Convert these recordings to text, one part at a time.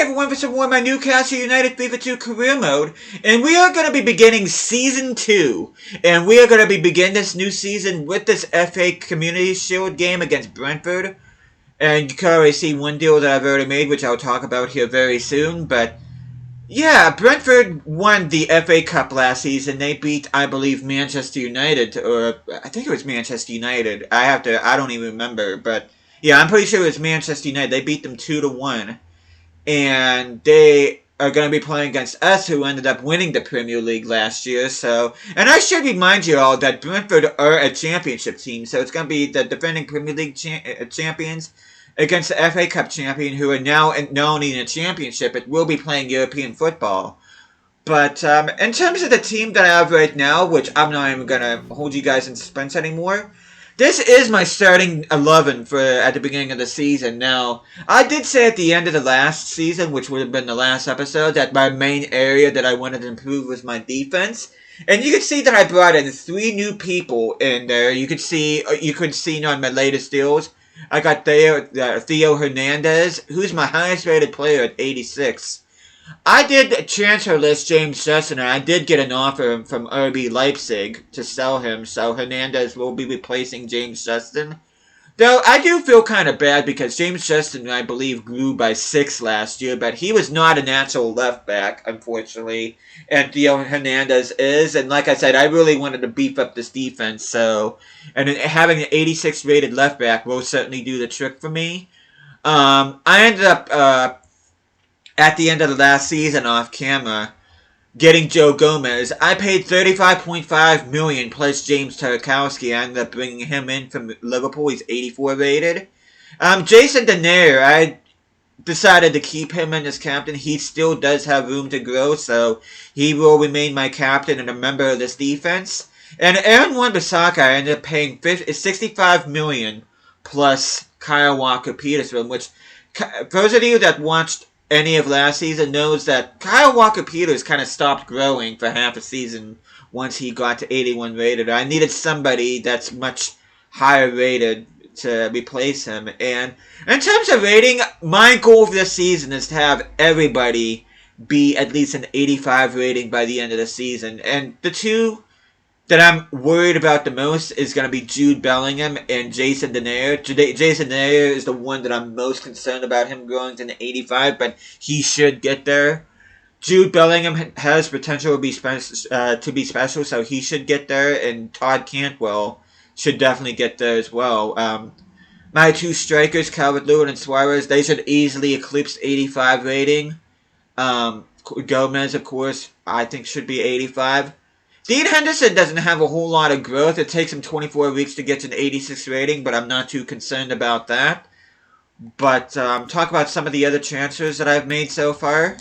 everyone for some more of my Newcastle United FIFA 2 career mode, and we are going to be beginning Season 2, and we are going to be beginning this new season with this FA Community Shield game against Brentford, and you can already see one deal that I've already made, which I'll talk about here very soon, but yeah, Brentford won the FA Cup last season. They beat, I believe, Manchester United, or I think it was Manchester United. I don't even remember, but yeah, I'm pretty sure it was Manchester United. They beat them 2-1. And they are going to be playing against us, who ended up winning the Premier League last year. So, and I should remind you all that Brentford are a championship team. So it's going to be the defending Premier League champions against the FA Cup champion, who are now not only in a championship, but will be playing European football. But in terms of the team that I have right now, which I'm not even going to hold you guys in suspense anymore, this is my starting 11 at the beginning of the season. Now, I did say at the end of the last season, which would have been the last episode, that my main area that I wanted to improve was my defense. And you can see that I brought in 3 new people in there. You could see on my latest deals, I got Theo Hernandez, who's my highest rated player at 86. I did transfer list James Justin, and I did get an offer from RB Leipzig to sell him, so Hernandez will be replacing James Justin. Though, I do feel kind of bad because James Justin, I believe, grew by 6 last year, but he was not a natural left back, unfortunately, and Theo Hernandez is, and like I said, I really wanted to beef up this defense, so, and having an 86 rated left back will certainly do the trick for me. I ended up, at the end of the last season off camera, getting Joe Gomez. I paid $35.5 million plus James Tarkowski. I ended up bringing him in from Liverpool. He's 84 rated. Jason Denayer, I decided to keep him in as captain. He still does have room to grow, so he will remain my captain and a member of this defense. And Aaron Wan-Bissaka, I ended up paying $65 million plus Kyle Walker-Peters, which, for those of you that watched any of last season knows that Kyle Walker-Peters kind of stopped growing for half a season once he got to 81 rated. I needed somebody that's much higher rated to replace him. And in terms of rating, my goal for this season is to have everybody be at least an 85 rating by the end of the season. And the two that I'm worried about the most is going to be Jude Bellingham and Jason Denayer. Jason Denayer is the one that I'm most concerned about him growing to an 85, but he should get there. Jude Bellingham has potential to be special, so he should get there, and Todd Cantwell should definitely get there as well. My 2 strikers, Calvert-Lewin and Suarez, they should easily eclipse 85 rating. Gomez, of course, I think should be 85. Dean Henderson doesn't have a whole lot of growth. It takes him 24 weeks to get to an 86 rating, but I'm not too concerned about that. But talk about some of the other transfers that I've made so far.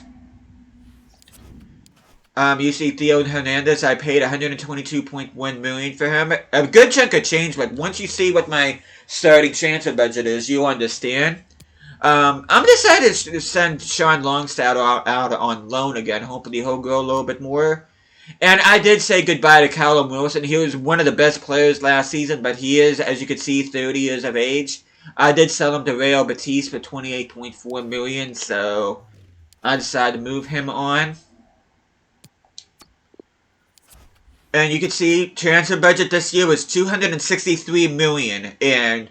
You see Theo Hernandez, I paid $122.1 million for him. A good chunk of change, but once you see what my starting transfer budget is, you'll understand. I'm decided to send Sean Longstaff out on loan again. Hopefully he'll grow a little bit more. And I did say goodbye to Calum Wilson. He was one of the best players last season, but he is, as you can see, 30 years of age. I did sell him to Real Betis for $28.4 million, so I decided to move him on. And you can see transfer budget this year was $263 million, and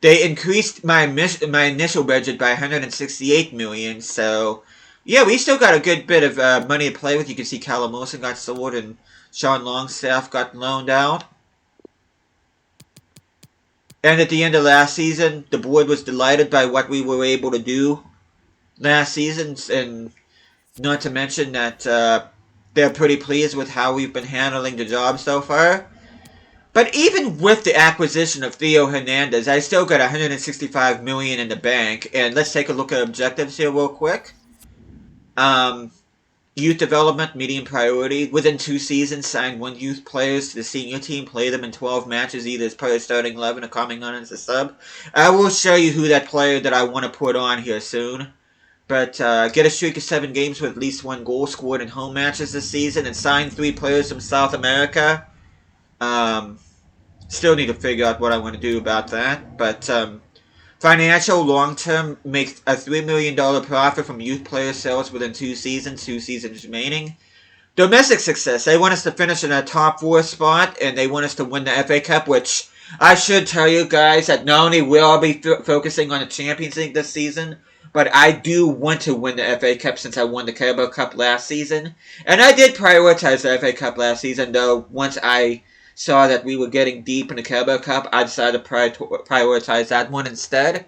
they increased my initial budget by $168 million, so yeah, we still got a good bit of money to play with. You can see Calum Wilson got sold and Sean Longstaff got loaned out. And at the end of last season, the board was delighted by what we were able to do last season. And not to mention that they're pretty pleased with how we've been handling the job so far. But even with the acquisition of Theo Hernandez, I still got $165 million in the bank. And let's take a look at objectives here real quick. Youth development, medium priority. Within 2 seasons, sign 1 youth players to the senior team. Play them in 12 matches, either as part of starting 11 or coming on as a sub. I will show you who that player that I want to put on here soon. But get a streak of 7 games with at least 1 goal scored in home matches this season. And sign 3 players from South America. Still need to figure out what I want to do about that. But Financial long-term makes a $3 million profit from youth player sales within 2 seasons remaining. Domestic success. They want us to finish in a top 4 spot, and they want us to win the FA Cup, which I should tell you guys that not only will I be focusing on the Champions League this season, but I do want to win the FA Cup since I won the Carabao Cup last season. And I did prioritize the FA Cup last season, though once I saw that we were getting deep in the Carabao Cup, I decided to prioritize that one instead.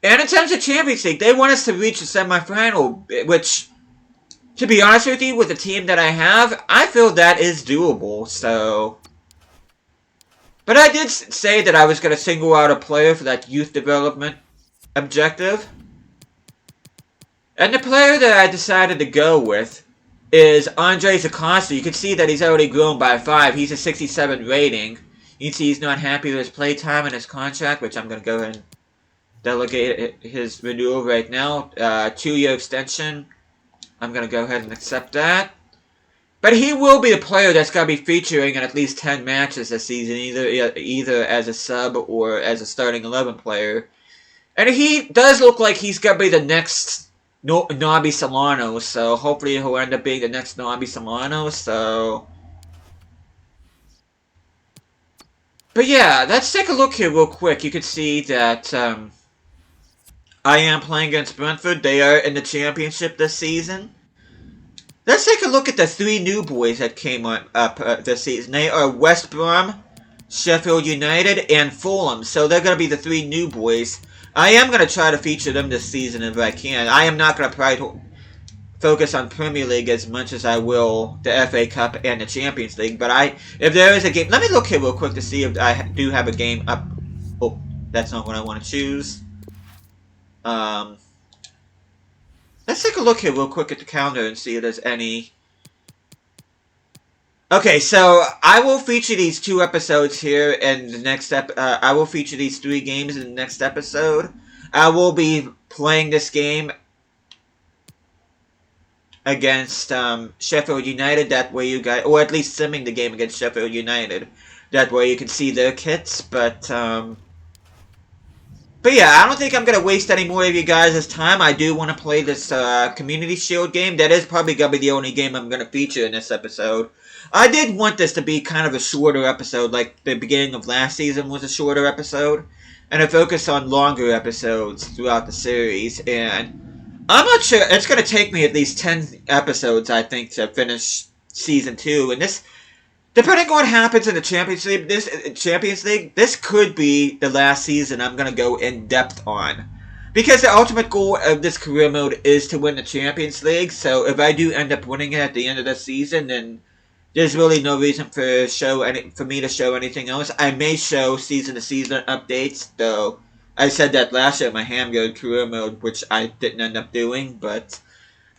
And in terms of Champions League, they want us to reach the semifinal, which, to be honest with you, with the team that I have, I feel that is doable, so... But I did say that I was going to single out a player for that youth development objective. And the player that I decided to go with is Andres Acosta. You can see that he's already grown by 5. He's a 67 rating. You can see he's not happy with his play time and his contract, which I'm going to go ahead and delegate his renewal right now. 2-year extension. I'm going to go ahead and accept that. But he will be a player that's going to be featuring in at least 10 matches this season, either as a sub or as a starting 11 player. And he does look like he's going to be the next Nabi Solano, so hopefully he'll end up being the next Nabi Solano, so... But yeah, let's take a look here real quick. You can see that I am playing against Brentford. They are in the championship this season. Let's take a look at the 3 new boys that came up this season. They are West Brom, Sheffield United, and Fulham. So they're going to be the 3 new boys. I am going to try to feature them this season if I can. I am not going to focus on Premier League as much as I will the FA Cup and the Champions League. But if there is a game... Let me look here real quick to see if I do have a game up. Oh, that's not what I want to choose. Let's take a look here real quick at the calendar and see if there's any... Okay, so I will feature these 2 episodes here in the next I will feature these 3 games in the next episode. I will be playing this game against Sheffield United. That way you guys... Or at least simming the game against Sheffield United. That way you can see their kits, But yeah, I don't think I'm going to waste any more of you guys' time. I do want to play this Community Shield game. That is probably going to be the only game I'm going to feature in this episode. I did want this to be kind of a shorter episode, like the beginning of last season was a shorter episode. And a focus on longer episodes throughout the series. And I'm not sure, it's going to take me at least 10 episodes, I think, to finish Season 2. And this... Depending on what happens in the Champions League, this could be the last season I'm going to go in depth on. Because the ultimate goal of this career mode is to win the Champions League, so if I do end up winning it at the end of the season, then there's really no reason for me to show anything else. I may show season-to-season updates, though I said that last year in my Hamburg career mode, which I didn't end up doing, But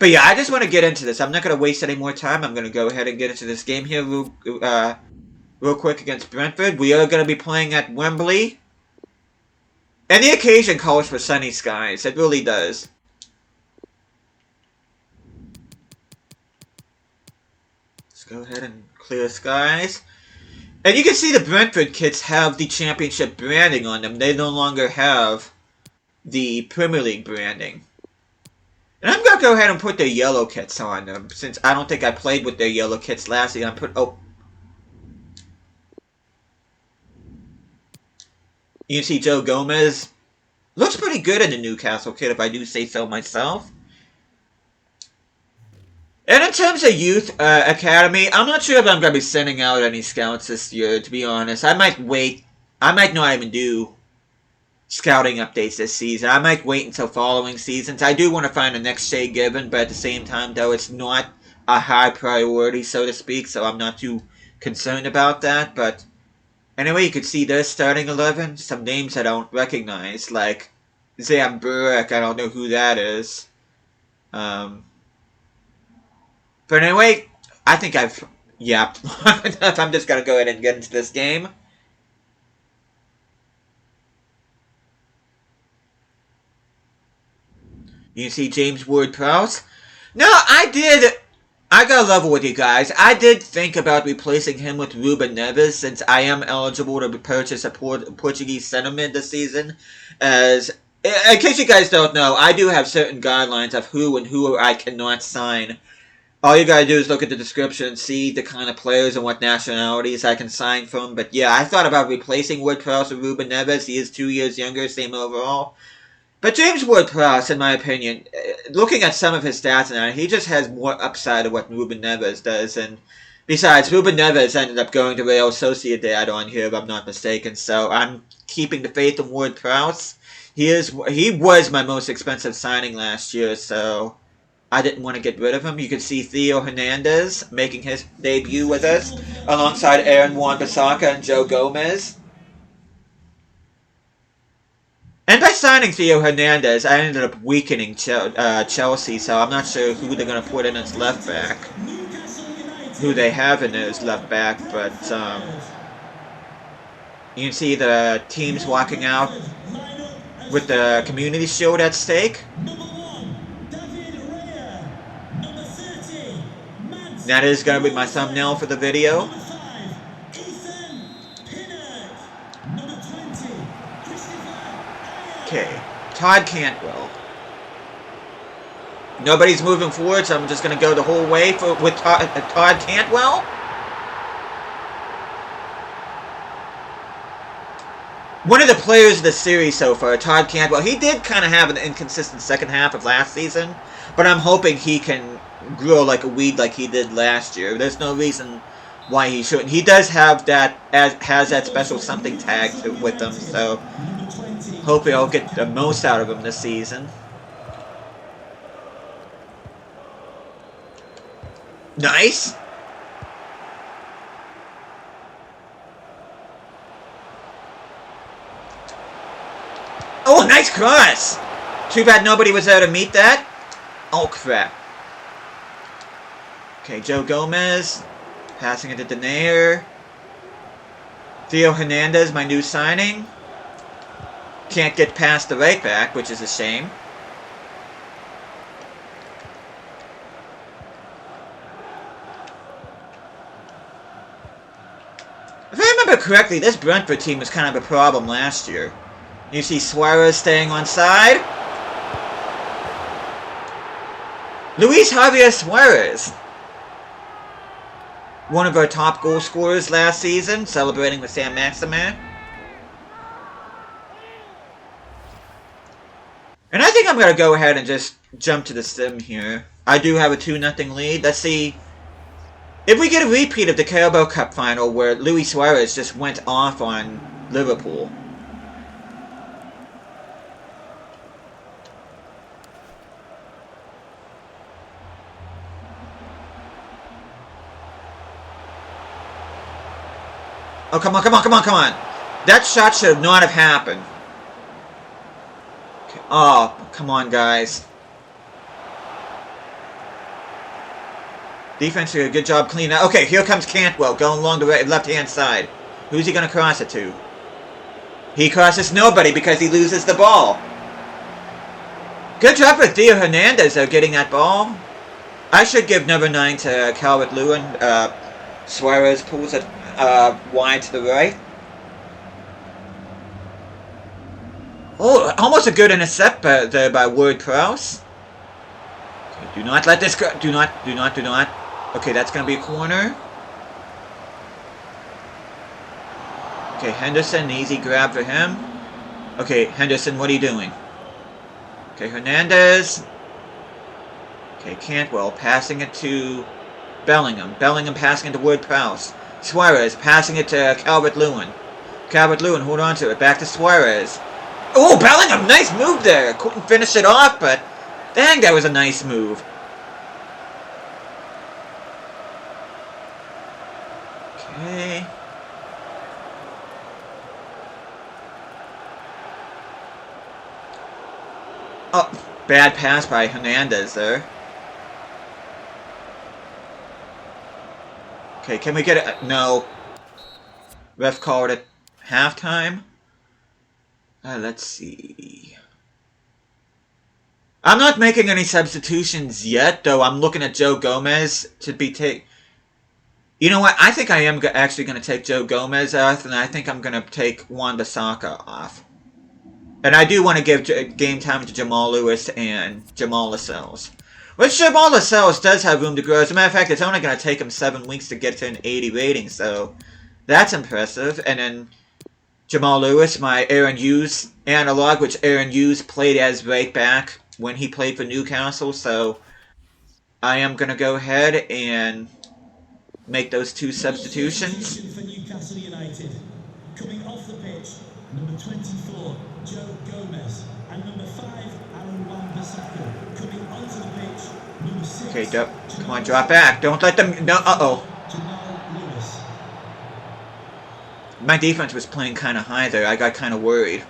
yeah, I just want to get into this. I'm not going to waste any more time. I'm going to go ahead and get into this game here real quick against Brentford. We are going to be playing at Wembley. And the occasion calls for sunny skies. It really does. Let's go ahead and clear skies. And you can see the Brentford kits have the championship branding on them. They no longer have the Premier League branding. And I'm going to go ahead and put their yellow kits on them, since I don't think I played with their yellow kits last year. You can see Joe Gomez. Looks pretty good in the Newcastle kit, if I do say so myself. And in terms of Youth Academy, I'm not sure if I'm going to be sending out any scouts this year, to be honest. I might wait. I might not even do scouting updates this season. I might wait until following seasons. I do want to find the next Shay Given, but at the same time, though, it's not a high priority, so to speak, so I'm not too concerned about that. But anyway, you can see their starting 11. Some names I don't recognize, like Zamburek. I don't know who that is. But anyway, I think I've yapped long enough. I'm just going to go ahead and get into this game. You can see James Ward-Prowse. No, I did I gotta level with you guys. I did think about replacing him with Ruben Neves since I am eligible to purchase a Portuguese center mid this season. As in case you guys don't know, I do have certain guidelines of who I cannot sign. All you gotta do is look at the description and see the kind of players and what nationalities I can sign from. But yeah, I thought about replacing Ward-Prowse with Ruben Neves. He is 2 years younger, same overall. But James Ward-Prowse, in my opinion, looking at some of his stats now, he just has more upside of what Ruben Neves does. And besides, Ruben Neves ended up going to Real Sociedad on here, if I'm not mistaken. So I'm keeping the faith in Ward-Prowse. He was my most expensive signing last year, so I didn't want to get rid of him. You can see Theo Hernandez making his debut with us, alongside Aaron Wan-Bissaka and Joe Gomez. And by signing Theo Hernandez, I ended up weakening Chelsea, so I'm not sure who they're going to put in as left back. Who they have in as left back, but you can see the teams walking out with the Community Shield at stake. That is going to be my thumbnail for the video. Okay, Todd Cantwell. Nobody's moving forward, so I'm just going to go the whole way with Todd Cantwell. One of the players of the series so far, Todd Cantwell, he did kind of have an inconsistent second half of last season, but I'm hoping he can grow like a weed like he did last year. There's no reason why he shouldn't. He does have that, has that special something tag with him, so hopefully I'll get the most out of him this season. Nice! Oh, nice cross! Too bad nobody was there to meet that. Oh, crap. Okay, Joe Gomez. Passing it to Denayer. Theo Hernandez, my new signing. Can't get past the right back, which is a shame. If I remember correctly, this Brentford team was kind of a problem last year. You see Suarez staying on side. Luis Javier Suarez. One of our top goal scorers last season, celebrating with Sam Maximin. And I think I'm going to go ahead and just jump to the sim here. I do have a 2-0 lead. Let's see if we get a repeat of the Carabao Cup final where Luis Suarez just went off on Liverpool. Oh, come on, come on, come on, come on. That shot should not have happened. Okay. Oh, come on, guys. Defense did a good job cleaning up. Okay, here comes Cantwell going along the left-hand side. Who's he going to cross it to? He crosses nobody because he loses the ball. Good job for Theo Hernandez, though, getting that ball. I should give number 9 to Calvert-Lewin. Suarez pulls it wide to the right. Oh, almost a good intercept there by Ward-Prowse. Okay, do not let this go. Do not. Okay, that's going to be a corner. Okay, Henderson, easy grab for him. Okay, Henderson, what are you doing? Okay, Hernandez. Okay, Cantwell passing it to Bellingham. Bellingham passing it to Ward-Prowse. Suarez passing it to Calvert-Lewin. Calvert-Lewin, hold on to it. Back to Suarez. Oh, Bellingham, nice move there. Couldn't finish it off, but dang, that was a nice move. Okay. Oh, bad pass by Hernandez there. Okay, can we get it? No. Ref called it halftime. Let's see. I'm not making any substitutions yet, though I'm looking at Joe Gomez to be You know what? I think I am actually going to take Joe Gomez off, and I think I'm going to take Wan-Bissaka off. And I do want to give game time to Jamal Lewis and Jamal Lascelles. Which Jamal Lascelles does have room to grow. As a matter of fact, it's only going to take him 7 weeks to get to an 80 rating, so that's impressive. And then Jamal Lewis, my Aaron Hughes analog, which Aaron Hughes played as right back when he played for Newcastle, so I am going to go ahead and make those 2 substitutions. For Newcastle United, coming off the pitch, number 24, Joe Gomez, and number 5, Aaron Wan-Bissaka. Coming onto the pitch, number 6. Okay, come on, drop back. Don't let them. No, Jamal Lewis. My defense was playing kind of high there. I got kind of worried.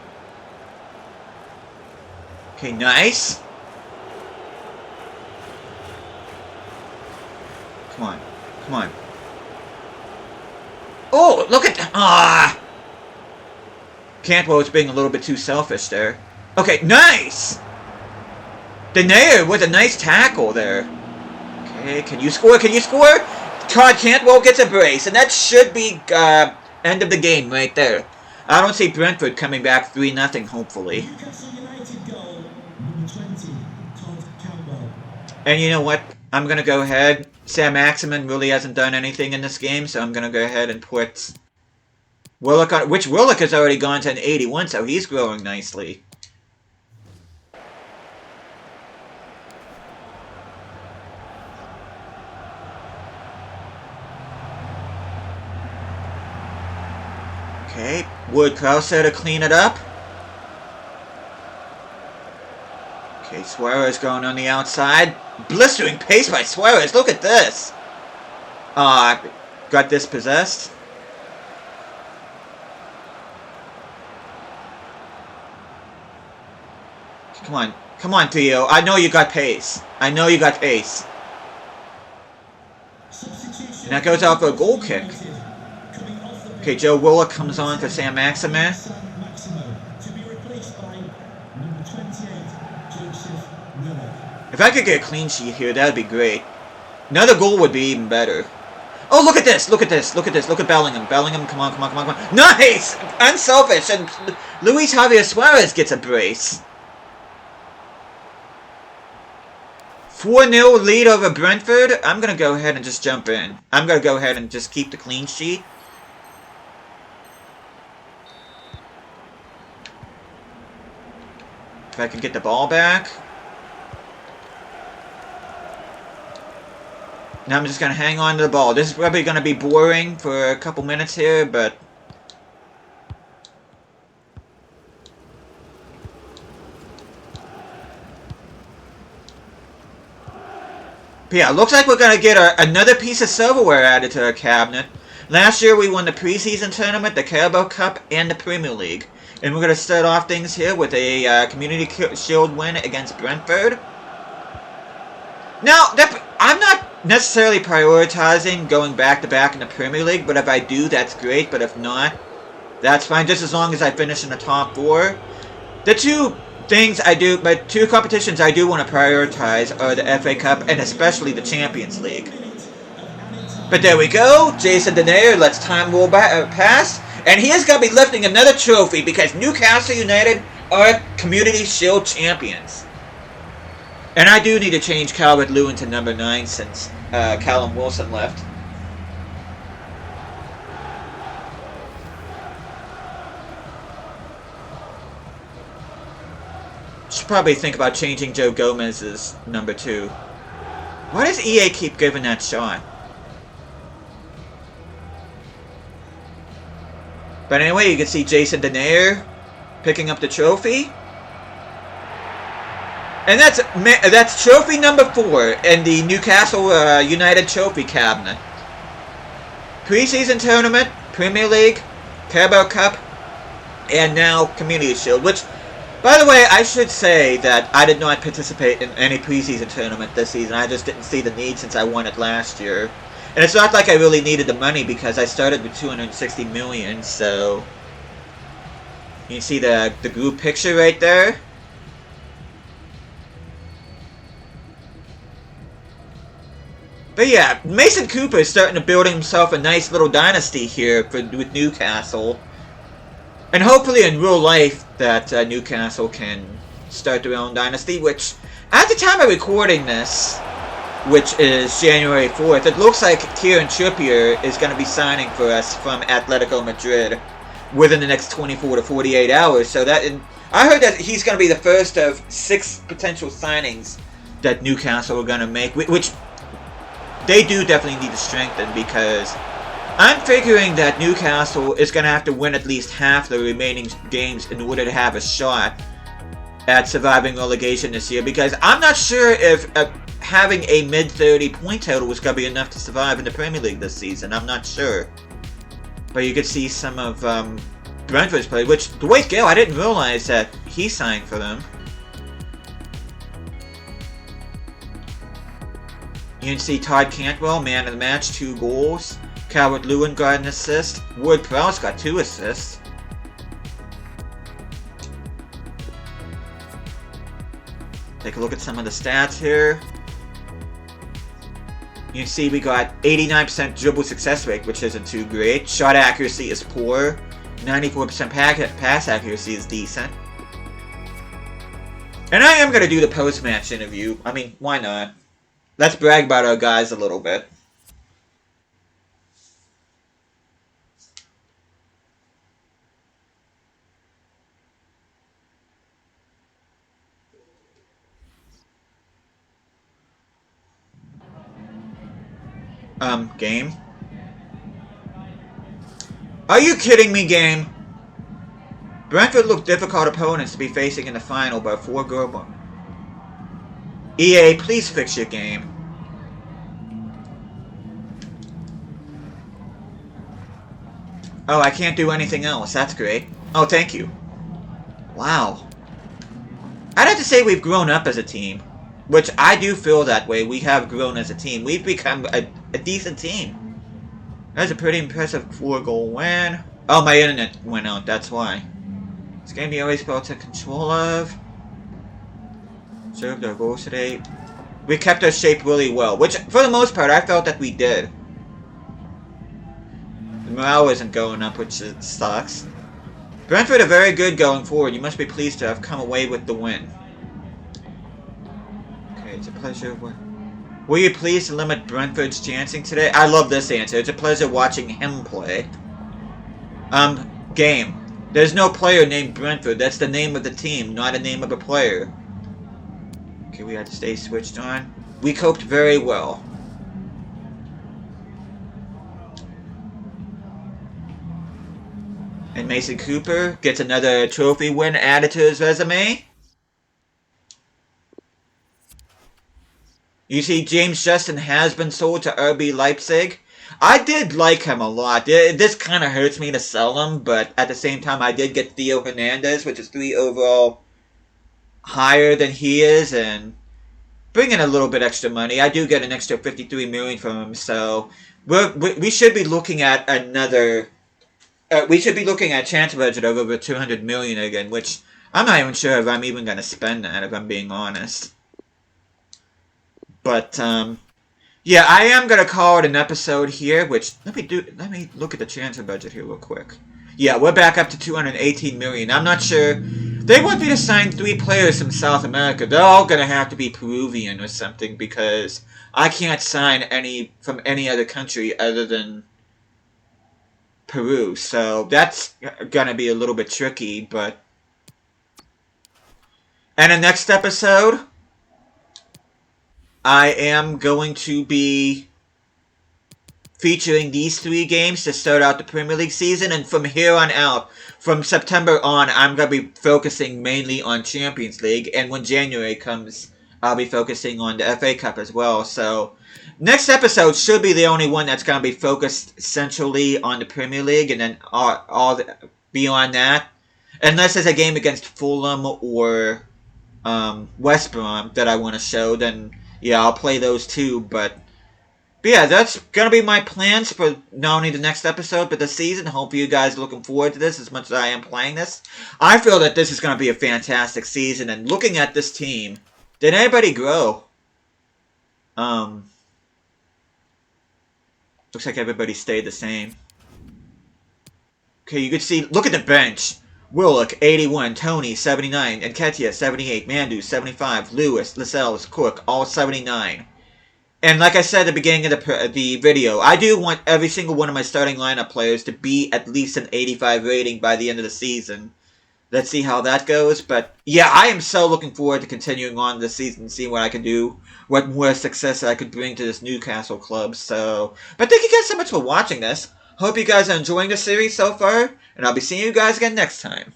Okay, nice. Come on, come on. Oh, look at that! Ah! Cantwell was being a little bit too selfish there. Okay, nice! Denayer with a nice tackle there. Okay, can you score? Can you score? Todd Cantwell gets a brace, and that should be end of the game right there. I don't see Brentford coming back 3-0, hopefully. Newcastle United goal, number 20, Todd Campbell. And you know what? I'm going to go ahead. Saint-Maximin really hasn't done anything in this game, so I'm going to go ahead and put Willock on, which Willock has already gone to an 81, so he's growing nicely. Okay, Wood-Prowse to clean it up. Okay, Suarez going on the outside. Blistering pace by Suarez. Look at this. Got dispossessed. Come on. Come on, Theo. I know you got pace. I know you got pace. And that goes out for a goal kick. Okay, Joe Willock comes on for Saint-Maximin. If I could get a clean sheet here, that would be great. Another goal would be even better. Oh, look at this! Look at this! Look at this! Look at Bellingham! Bellingham, come on, come on, come on, come on! Nice! Unselfish! And Luis Javier Suarez gets a brace. 4-0 lead over Brentford. I'm going to go ahead and just jump in. I'm going to go ahead and just keep the clean sheet. If I can get the ball back. Now I'm just going to hang on to the ball. This is probably going to be boring for a couple minutes here, but... yeah, looks like we're going to get another piece of silverware added to our cabinet. Last year we won the preseason tournament, the Carabao Cup, and the Premier League. And we're going to start off things here with a Community Shield win against Brentford. Now, I'm not necessarily prioritizing going back-to-back in the Premier League, but if I do, that's great. But if not, that's fine, just as long as I finish in the top 4. The two competitions I do want to prioritize are the FA Cup and especially the Champions League. But there we go, Jason Denayer lets time roll pass, and he is going to be lifting another trophy because Newcastle United are Community Shield champions. And I do need to change Calvert-Lewin to number 9 since Calum Wilson left. Should probably think about changing Joe Gomez's number 2. Why does EA keep giving that shot? But anyway, you can see Jason Denayer picking up the trophy. And that's trophy number 4 in the Newcastle United trophy cabinet. Preseason tournament, Premier League, Carabao Cup, and now Community Shield. Which, by the way, I should say that I did not participate in any preseason tournament this season. I just didn't see the need since I won it last year. And it's not like I really needed the money because I started with 260 million, so... You can see the group picture right there. But yeah, Mason Cooper is starting to build himself a nice little dynasty here with Newcastle. And hopefully in real life that Newcastle can start their own dynasty, which at the time of recording this, which is January 4th, it looks like Kieran Trippier is going to be signing for us from Atletico Madrid within the next 24 to 48 hours. So I heard that he's going to be the first of 6 potential signings that Newcastle are going to make, which they do definitely need to strengthen, because I'm figuring that Newcastle is going to have to win at least half the remaining games in order to have a shot at surviving relegation this year, because I'm not sure if having a mid-30 point total is going to be enough to survive in the Premier League this season. I'm not sure. But you could see some of Brentford's play, which Dwight Gale, I didn't realize that he signed for them. You can see Todd Cantwell, man of the match, 2 goals. Calvert-Lewin got an assist. Ward-Prowse got 2 assists. Take a look at some of the stats here. You can see we got 89% dribble success rate, which isn't too great. Shot accuracy is poor. 94% pass accuracy is decent. And I am going to do the post-match interview. I mean, why not? Let's brag about our guys a little bit. Game? Are you kidding me, game? Brentford looked difficult opponents to be facing in the final, but 4 goals. EA, please fix your game. Oh, I can't do anything else. That's great. Oh, thank you. Wow. I'd have to say we've grown up as a team. Which I do feel that way. We have grown as a team. We've become a decent team. That's a pretty impressive 4-goal win. Oh, my internet went out. That's why. This game you always able to control of. Served our goals today. We kept our shape really well. Which, for the most part, I felt that we did. The morale isn't going up, which sucks. Brentford are very good going forward. You must be pleased to have come away with the win. It's a pleasure. Were you pleased to limit Brentford's chancing today? I love this answer. It's a pleasure watching him play. Game. There's no player named Brentford. That's the name of the team, not a name of a player. Okay, we had to stay switched on. We coped very well. And Mason Cooper gets another trophy win added to his resume. You see, James Justin has been sold to RB Leipzig. I did like him a lot. This kind of hurts me to sell him, but at the same time, I did get Theo Hernandez, which is 3 overall higher than he is, and bring in a little bit extra money. I do get an extra $53 million from him, so we should be looking at another. We should be looking at a transfer budget of over $200 million again, which I'm not even sure if I'm even going to spend that, if I'm being honest. But, yeah, I am going to call it an episode here, which, let me look at the transfer budget here real quick. Yeah, we're back up to $218 million. I'm not sure. They want me to sign 3 players from South America. They're all going to have to be Peruvian or something, because I can't sign any from any other country other than Peru. So that's going to be a little bit tricky, but... And the next episode, I am going to be featuring these 3 games to start out the Premier League season, and from here on out, from September on, I'm going to be focusing mainly on Champions League, and when January comes, I'll be focusing on the FA Cup as well. So, next episode should be the only one that's going to be focused centrally on the Premier League, and then beyond that, unless there's a game against Fulham or West Brom that I want to show, then yeah, I'll play those too. But yeah, that's going to be my plans for not only the next episode, but the season. Hopefully you guys are looking forward to this as much as I am playing this. I feel that this is going to be a fantastic season, and looking at this team, did anybody grow? Looks like everybody stayed the same. Okay, you can see, look at the bench. Willock, 81, Tony, 79, Nketiah, 78, Mandu, 75, Lewis, Lascelles, Cook, all 79. And like I said at the beginning of the video, I do want every single one of my starting lineup players to be at least an 85 rating by the end of the season. Let's see how that goes. But yeah, I am so looking forward to continuing on this season and seeing what I can do, what more success I could bring to this Newcastle club. But thank you guys so much for watching this. Hope you guys are enjoying the series so far, and I'll be seeing you guys again next time.